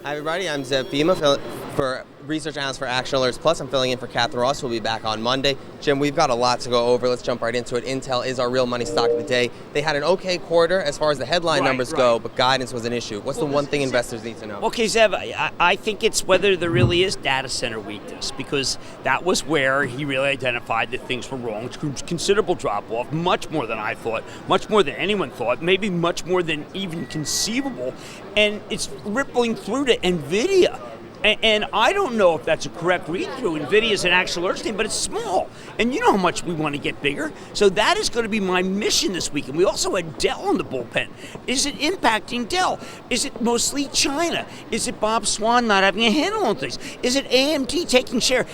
Hi everybody, I'm Zeb Fima for research analyst for Action Alerts Plus. I'm filling in for Catherine Ross, who will be back on Monday. Jim, we've got a lot to go over. Let's jump right into it. Intel is our real money stock of the day. They had an okay quarter as far as the headline numbers go, but guidance was an issue. What's the one thing investors need to know? Okay, Zeb, I think it's whether there really is data center weakness, because that was where he really identified that things were wrong. Considerable drop-off, much more than I thought, much more than anyone thought, maybe much more than even conceivable, and it's rippling through to Nvidia. And I don't know if that's a correct read-through. Nvidia's an Action Alerts team, but it's small. And you know how much we want to get bigger. So that is going to be my mission this week. And we also had Dell in the bullpen. Is it impacting Dell? Is it mostly China? Is it Bob Swan not having a handle on things? Is it AMD taking share?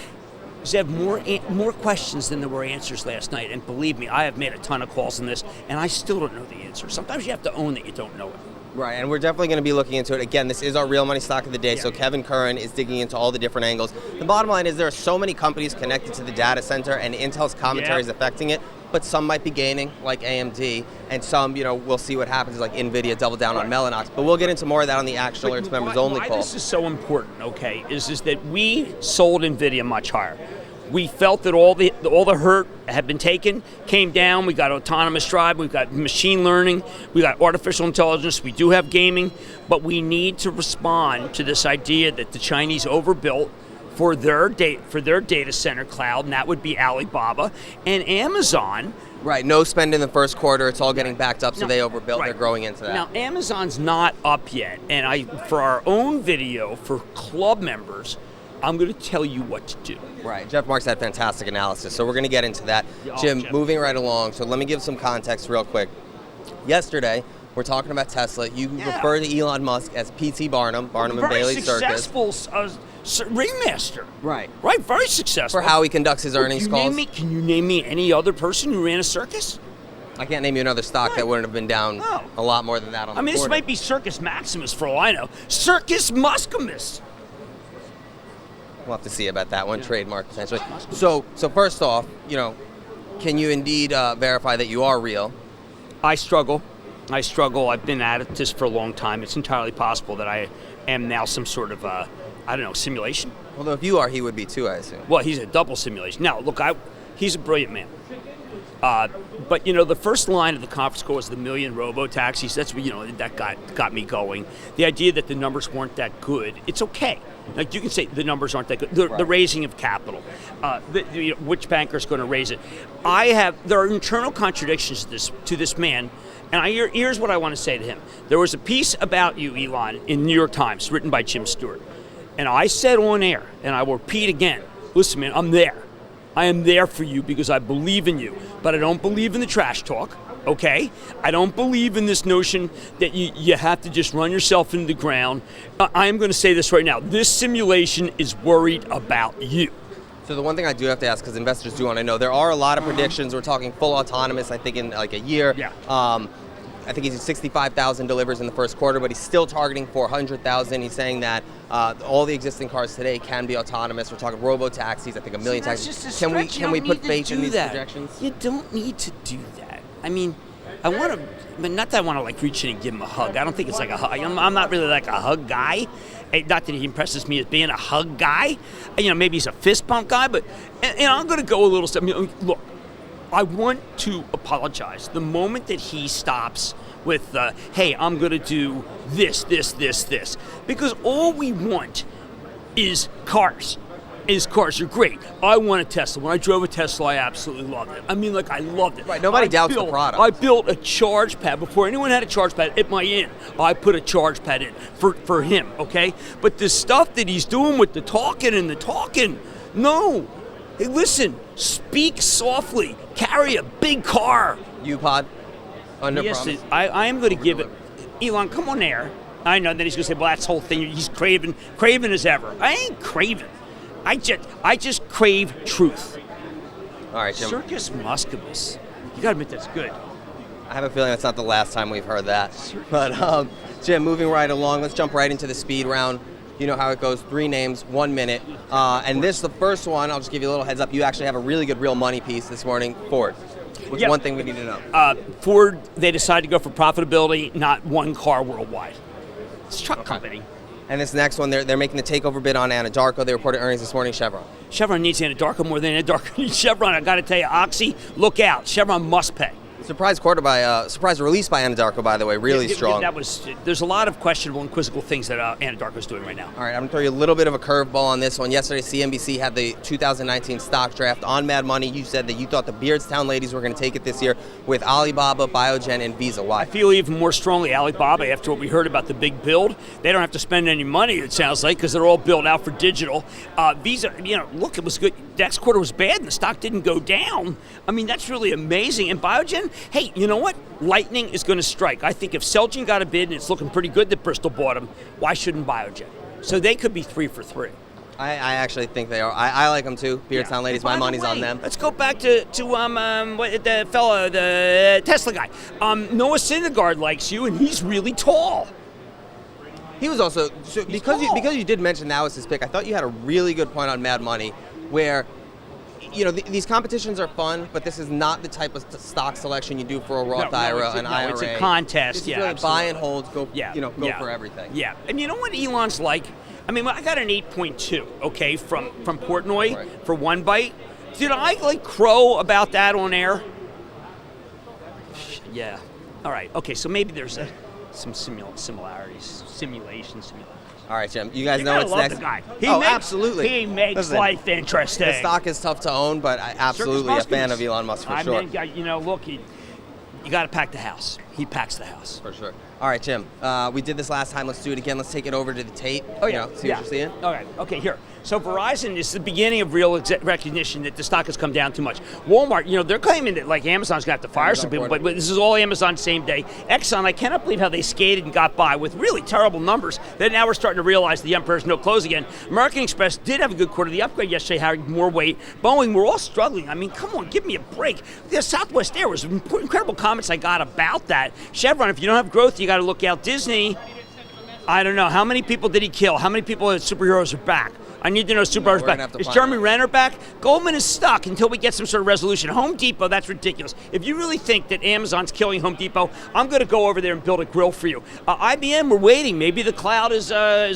Zeb, more questions than there were answers last night. And believe me, I have made a ton of calls on this, and I still don't know the answer. Sometimes you have to own that you don't know it. Right, and we're definitely going to be looking into it. Again, this is our real money stock of the day, so Kevin Curran is digging into all the different angles. The bottom line is there are so many companies connected to the data center, and Intel's commentary is affecting it, but some might be gaining, like AMD, and some, we'll see what happens, like Nvidia double down on Mellanox. But we'll get into more of that on the Action Alerts members only call. Why this is so important, okay, is that we sold Nvidia much higher. We felt that all the hurt had been taken, came down. We got autonomous drive, we've got machine learning, we got artificial intelligence, we do have gaming, but we need to respond to this idea that the Chinese overbuilt for their data center cloud, and that would be Alibaba and Amazon. Right, no spend in the first quarter, it's all getting backed up, so they overbuilt, they're growing into that. Now, Amazon's not up yet, and for our own video, for club members, I'm going to tell you what to do. Right. Jeff Marks had fantastic analysis, so we're going to get into that. Jim, moving right along, so let me give some context real quick. Yesterday, we're talking about Tesla. You refer to Elon Musk as P.T. Barnum and Bailey Circus. Very successful ringmaster. Right. Right, very successful. For how he conducts his earnings calls. Can you name me any other person who ran a circus? I can't name you another stock that wouldn't have been down a lot more than that on the quarter. This might be Circus Maximus for all I know. Circus Muscumus. We'll have to see about that one, trademark potentially. So first off, can you indeed verify that you are real? I struggle. I've been at this for a long time. It's entirely possible that I am now some sort of, simulation. Although if you are, he would be too, I assume. Well, he's a double simulation. Now, look, he's a brilliant man. But the first line of the conference call was the million robo-taxis. That's that got me going. The idea that the numbers weren't that good, it's okay. Like you can say the numbers aren't that good. The raising of capital, which banker is going to raise it? There are internal contradictions to this man, and here's what I want to say to him. There was a piece about you, Elon, in New York Times, written by Jim Stewart, and I said on air, and I will repeat again. Listen, man, I'm there. I am there for you because I believe in you, but I don't believe in the trash talk, okay? I don't believe in this notion that you have to just run yourself into the ground. I am going to say this right now. This simulation is worried about you. So the one thing I do have to ask, because investors do want to know, there are a lot of predictions. We're talking full autonomous, I think, in like a year. Yeah. I think he's at 65,000 delivers in the first quarter, but he's still targeting 400,000. He's saying that all the existing cars today can be autonomous. We're talking robo-taxis, I think 1 million taxis. Can we put faith in these projections? You don't need to do that. I mean, not that I want to like reach in and give him a hug. I don't think it's like a hug. I'm not really like a hug guy. Not that he impresses me as being a hug guy. Maybe he's a fist bump guy, but I'm going to go a little step. Look, I want to apologize. The moment that he stops with, hey, I'm going to do this, because all we want is cars. Cars are great. I want a Tesla. When I drove a Tesla, I absolutely loved it. I loved it. Right, nobody doubts the product. I built a charge pad. Before anyone had a charge pad at my inn, I put a charge pad in for him, okay? But the stuff that he's doing with the talking, no. Hey, listen, speak softly. Carry a big car. U-Pod? Under promise? I am going to give it. Elon, come on air. I know that he's going to say, well, that's the whole thing. He's craven as ever. I ain't craven. I just crave truth. All right, Jim. Circus Muscumus. You got to admit that's good. I have a feeling that's not the last time we've heard that. But, Jim, moving right along, let's jump right into the speed round. You know how it goes, 3 names, 1 minute. And this, the first one, I'll just give you a little heads up. You actually have a really good real money piece this morning, Ford. What's one thing we need to know? Ford, they decided to go for profitability, not one car worldwide. It's a truck company. And this next one, they're making the takeover bid on Anadarko. They reported earnings this morning, Chevron. Chevron needs Anadarko more than Anadarko needs Chevron. I got to tell you, Oxy, look out. Chevron must pay. Surprise release by Anadarko, by the way, really strong. There's a lot of questionable and quizzical things that Anadarko's doing right now. All right, I'm going to throw you a little bit of a curveball on this one. Yesterday, CNBC had the 2019 stock draft on Mad Money. You said that you thought the Beardstown ladies were going to take it this year with Alibaba, Biogen, and Visa. Why? I feel even more strongly Alibaba after what we heard about the big build. They don't have to spend any money, it sounds like, because they're all built out for digital. Visa, look, it was good. Next quarter was bad, and the stock didn't go down. I mean, that's really amazing. And Biogen, hey, you know what? Lightning is going to strike. I think if Celgene got a bid and it's looking pretty good that Bristol bought them, why shouldn't Biogen? So they could be 3 for 3. I actually think they are. I like them too. Beardstown ladies, my money's on them. Let's go back to the fellow, the Tesla guy. Noah Syndergaard likes you, and he's really tall. He was also because you did mention that was his pick. I thought you had a really good point on Mad Money, where these competitions are fun, but this is not the type of stock selection you do for a Roth IRA, an IRA. It's a contest. This is really buy and hold, go for everything. Yeah, and you know what Elon's like? I mean, I got an 8.2, okay, from Portnoy for one bite. Did I crow about that on air? Yeah. All right. Okay, so maybe there's some similarities. All right, Jim. You guys know what's next. The guy. Absolutely. He makes life interesting. The stock is tough to own, but absolutely a fan of Elon Musk for sure. Look, you got to pack the house. He packs the house. For sure. All right, Jim. We did this last time. Let's do it again. Let's take it over to the tape. Oh, yeah. See what you're seeing. All right. Okay, here. So Verizon is the beginning of real recognition that the stock has come down too much. Walmart, they're claiming that Amazon's going to have to fire some people, but this is all Amazon same day. Exxon, I cannot believe how they skated and got by with really terrible numbers. Then now we're starting to realize the emperor's no clothes again. American Express did have a good quarter. The upgrade yesterday had more weight. Boeing, we're all struggling. I mean, come on, give me a break. The Southwest Air was incredible comments I got about that. Chevron, if you don't have growth, you got to look out. Disney, I don't know. How many people did he kill? How many people superheroes are back? I need to know superheroes back. Is Jeremy Renner back? Goldman is stuck until we get some sort of resolution. Home Depot, that's ridiculous. If you really think that Amazon's killing Home Depot, I'm going to go over there and build a grill for you. IBM, we're waiting. Maybe the cloud is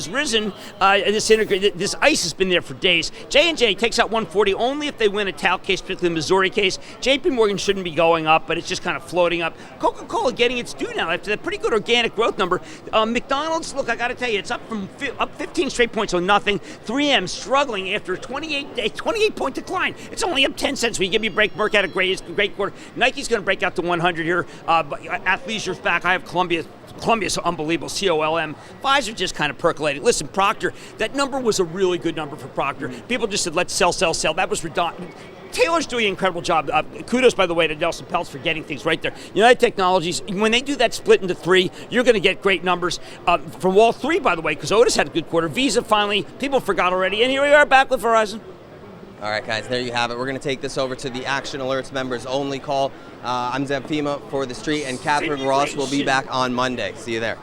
risen. This ice has been there for days. J&J takes out 140 only if they win a talc case, particularly the Missouri case. JP Morgan shouldn't be going up, but it's just kind of floating up. Coca-Cola getting its due now after that pretty good organic growth number. McDonald's, look, I got to tell you, it's up 15 straight points on nothing. 3M struggling after a 28-point decline. It's only up 10 cents. Will you give me a break? Merck had a great quarter. Nike's going to break out to 100 here. Athleisure's back. I have Columbia. Columbia's unbelievable, COLM. Pfizer just kind of percolating. Listen, Procter, that number was a really good number for Procter. People just said, let's sell. That was redundant. Taylor's doing an incredible job. Kudos, by the way, to Nelson Peltz for getting things right there. United Technologies, when they do that split into 3, you're going to get great numbers from all 3, by the way, because Otis had a good quarter. Visa, finally, people forgot already. And here we are back with Verizon. All right, guys, there you have it. We're going to take this over to the Action Alerts members only call. I'm Zeb Fema for TheStreet, and Catherine Ross will be back on Monday. See you there.